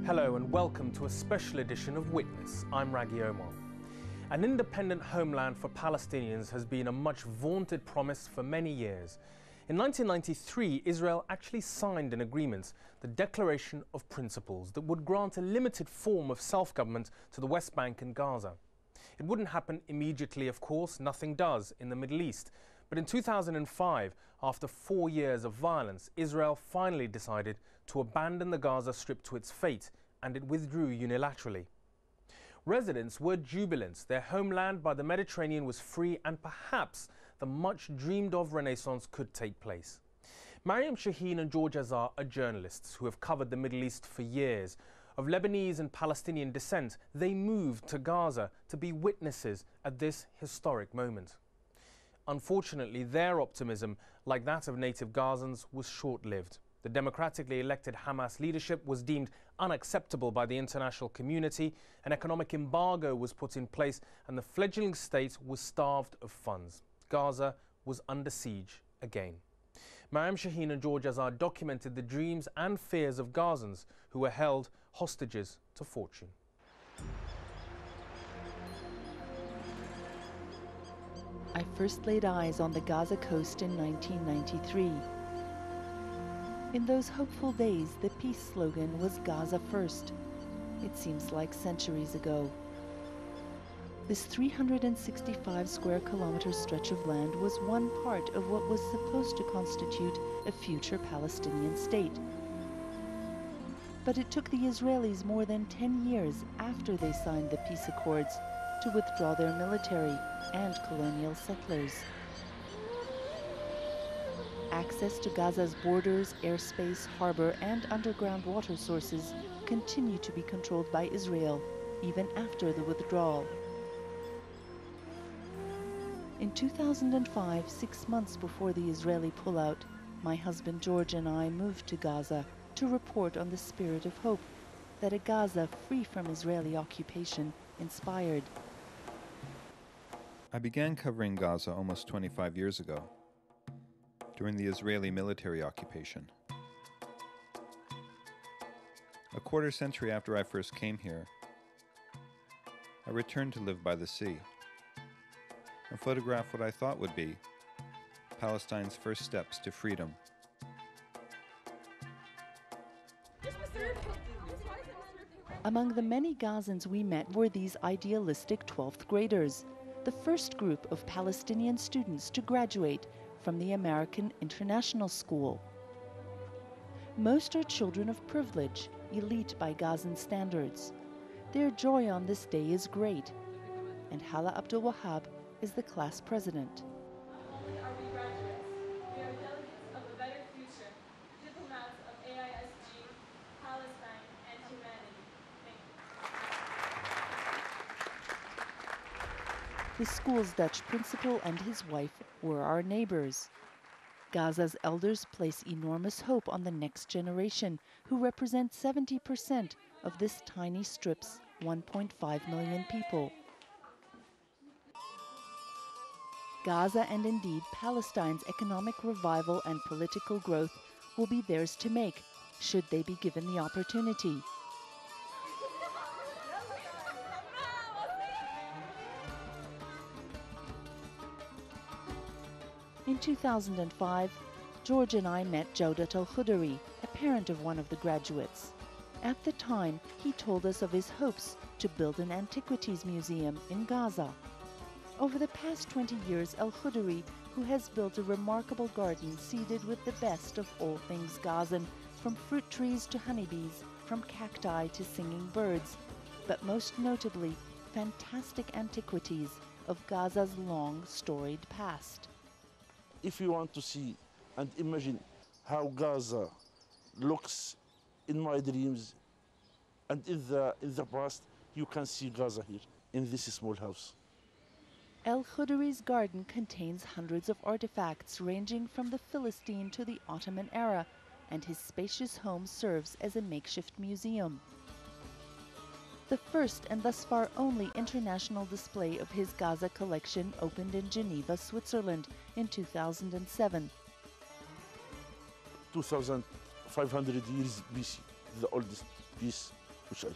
Hello and welcome to a special edition of Witness. I'm Raghi Omar. An independent homeland for Palestinians has been a much vaunted promise for many years. In 1993, Israel actually signed an agreement, the Declaration of Principles, that would grant a limited form of self-government to the West Bank and Gaza. It wouldn't happen immediately, of course, nothing does in the Middle East. But in 2005, after 4 years of violence, Israel finally decided to abandon the Gaza Strip to its fate, and it withdrew unilaterally. Residents were jubilant. Their homeland by the Mediterranean was free, and perhaps the much dreamed of renaissance could take place. Mariam Shaheen and George Azar are journalists who have covered the Middle East for years. Of Lebanese and Palestinian descent, they moved to Gaza to be witnesses at this historic moment. Unfortunately, their optimism, like that of native Gazans, was short-lived. The democratically elected Hamas leadership was deemed unacceptable by the international community, an economic embargo was put in place, and the fledgling state was starved of funds. Gaza was under siege again. Mariam Shaheen and George Azar documented the dreams and fears of Gazans who were held hostages to fortune. I first laid eyes on the Gaza coast in 1993. In those hopeful days, the peace slogan was Gaza first. It seems like centuries ago. This 365 square kilometer stretch of land was one part of what was supposed to constitute a future Palestinian state. But it took the Israelis more than 10 years after they signed the peace accords to withdraw their military and colonial settlers. Access to Gaza's borders, airspace, harbor, and underground water sources continue to be controlled by Israel, even after the withdrawal. In 2005, 6 months before the Israeli pullout, my husband George and I moved to Gaza to report on the spirit of hope that a Gaza free from Israeli occupation inspired. I began covering Gaza almost 25 years ago, during the Israeli military occupation. A quarter century after I first came here, I returned to live by the sea and photograph what I thought would be Palestine's first steps to freedom. Among the many Gazans we met were these idealistic 12th graders, the first group of Palestinian students to graduate from the American International School. Most are children of privilege, elite by Gazan standards. Their joy on this day is great, and Hala Abdul Wahab is the class president. Not only are we graduates, we are delegates of a better future, diplomats of AISG, Palestine, and humanity. Thank you. The school's Dutch principal and his wife were our neighbors. Gaza's elders place enormous hope on the next generation, who represent 70% of this tiny strip's 1.5 million people. Gaza, and indeed Palestine's economic revival and political growth, will be theirs to make, should they be given the opportunity. In 2005, George and I met Jawdat al-Khudari, a parent of one of the graduates. At the time, he told us of his hopes to build an antiquities museum in Gaza. Over the past 20 years, al-Khudari, who has built a remarkable garden seeded with the best of all things Gazan, from fruit trees to honeybees, from cacti to singing birds, but most notably, fantastic antiquities of Gaza's long, storied past. If you want to see and imagine how Gaza looks in my dreams and in the past, you can see Gaza here in this small house. Al-Khudari's garden contains hundreds of artifacts ranging from the Philistine to the Ottoman era, and his spacious home serves as a makeshift museum. The first and thus far only international display of his Gaza collection opened in Geneva, Switzerland in 2007. 2,500 years BC, the oldest piece which I have.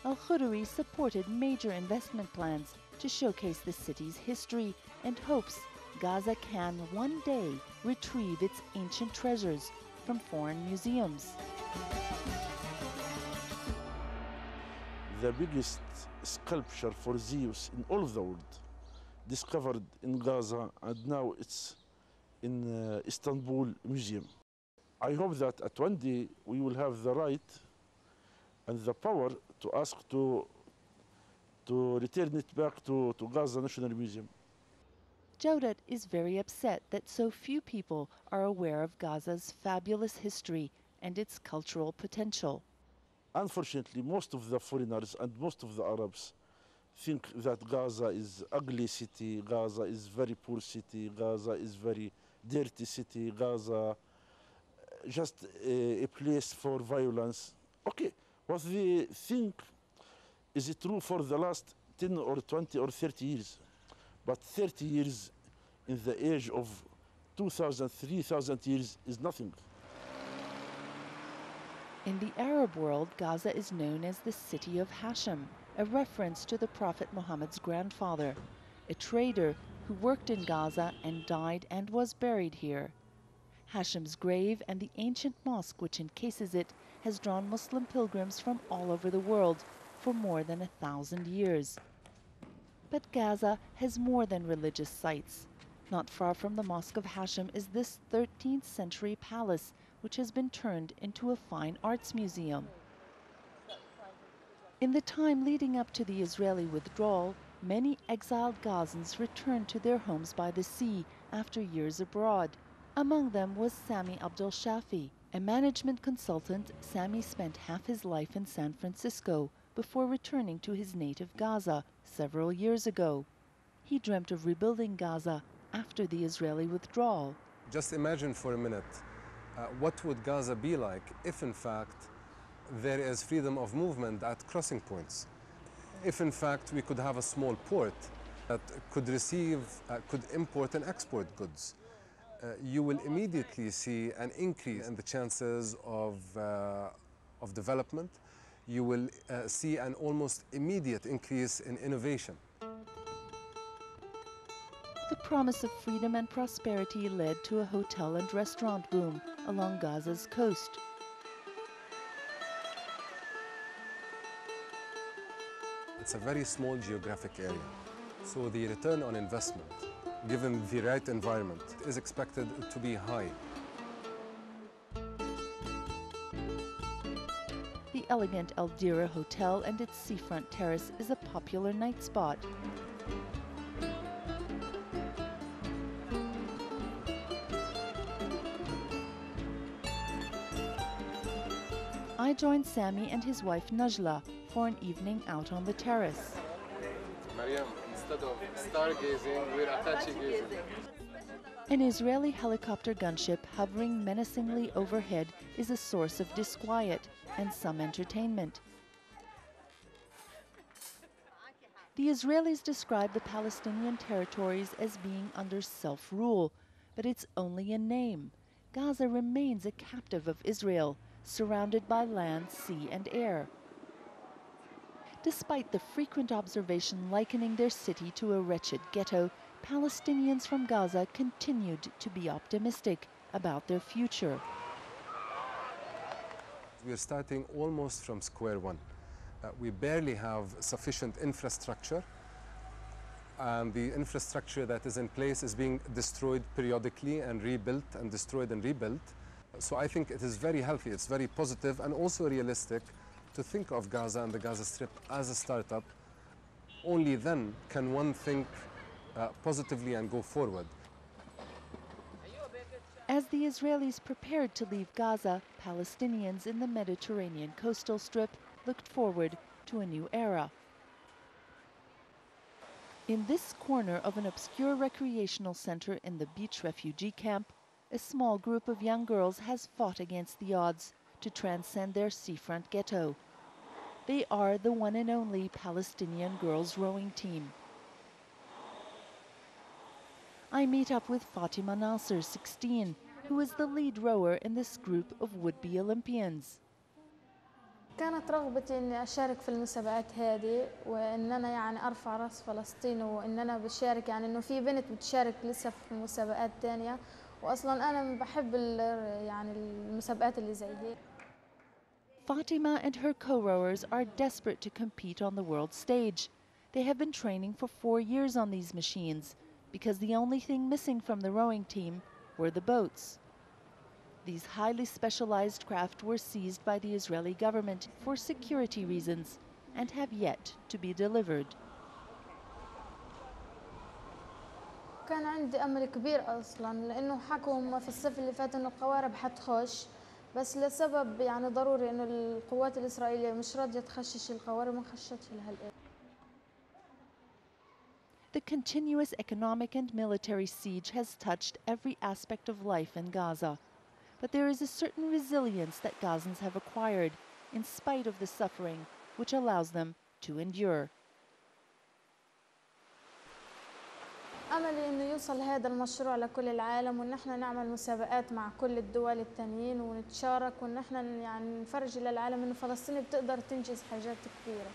Al-Khudri supported major investment plans to showcase the city's history and hopes Gaza can one day retrieve its ancient treasures from foreign museums. The biggest sculpture for Zeus in all of the world, discovered in Gaza, and now it's in Istanbul Museum. I hope that at one day we will have the right and the power to ask to return it back to Gaza National Museum. Jawdat is very upset that so few people are aware of Gaza's fabulous history and its cultural potential. Unfortunately, most of the foreigners and most of the Arabs think that Gaza is ugly city, Gaza is very poor city, Gaza is very dirty city, Gaza just a place for violence. Okay, what they think is true for the last 10 or 20 or 30 years. But 30 years in the age of 2,000, 3,000 years is nothing. In the Arab world, Gaza is known as the city of Hashem, a reference to the Prophet Muhammad's grandfather, a trader who worked in Gaza and died and was buried here. Hashem's grave and the ancient mosque which encases it has drawn Muslim pilgrims from all over the world for more than 1,000 years. But Gaza has more than religious sites. Not far from the Mosque of Hashem is this 13th century palace, which has been turned into a fine arts museum. In the time leading up to the Israeli withdrawal, many exiled Gazans returned to their homes by the sea after years abroad. Among them was Sami Abdul Shafi, a management consultant. Sami spent half his life in San Francisco before returning to his native Gaza several years ago. He dreamt of rebuilding Gaza after the Israeli withdrawal. Just imagine for a minute, what would Gaza be like if in fact there is freedom of movement at crossing points? If in fact we could have a small port that could could import and export goods, you will immediately see an increase in the chances of development. You will see an almost immediate increase in innovation. The promise of freedom and prosperity led to a hotel and restaurant boom along Gaza's coast. It's a very small geographic area, so the return on investment, given the right environment, is expected to be high. The elegant Al Dira Hotel and its seafront terrace is a popular night spot. I joined Sami and his wife Najla for an evening out on the terrace. Mariam, instead of stargazing, we're Apache gazing. An Israeli helicopter gunship hovering menacingly overhead is a source of disquiet and some entertainment. The Israelis describe the Palestinian territories as being under self-rule, but it's only a name. Gaza remains a captive of Israel, surrounded by land, sea, and air. Despite the frequent observation likening their city to a wretched ghetto, Palestinians from Gaza continued to be optimistic about their future. We're starting almost from square one. We barely have sufficient infrastructure, and the infrastructure that is in place is being destroyed periodically and rebuilt and destroyed and rebuilt. So I think it is very healthy, it's very positive and also realistic to think of Gaza and the Gaza Strip as a startup. Only then can one think positively and go forward. As the Israelis prepared to leave Gaza, Palestinians in the Mediterranean coastal strip looked forward to a new era. In this corner of an obscure recreational center in the beach refugee camp, a small group of young girls has fought against the odds to transcend their seafront ghetto. They are the one and only Palestinian girls rowing team. I meet up with Fatima Nasser, 16, who is the lead rower in this group of would-be Olympians. كانت رغبتي إني أشارك في المسابقات هذه وإن أنا يعني أرفع رأس فلسطين وإن أنا بشارك يعني إنه في بنت بتشارك لسه في مسابقات تانية وأصلاً أنا بحب يعني المسابقات اللي زي هيك. Fatima and her co-rowers are desperate to compete on the world stage. They have been training for 4 years on these machines because the only thing missing from the rowing team were the boats. These highly specialized craft were seized by the Israeli government for security reasons and have yet to be delivered. كان عندي أمل كبير أصلاً لأنه حكوا في الصيف اللي فات إنه القوارب حتخش بس لسبب يعني ضروري إنه القوات الإسرائيلية مش راضية تخشش القوارب ما خشتش لهالآن. The continuous economic and military siege has touched every aspect of life in Gaza. But there is a certain resilience that Gazans have acquired in spite of the suffering, which allows them to endure. أملي إنه يوصل هذا المشروع لكل العالم وإن احنا نعمل مسابقات مع كل الدول التانيين ونتشارك وإن احنا يعني نفرج للعالم إنه فلسطين بتقدر تنجز حاجات كبيرة.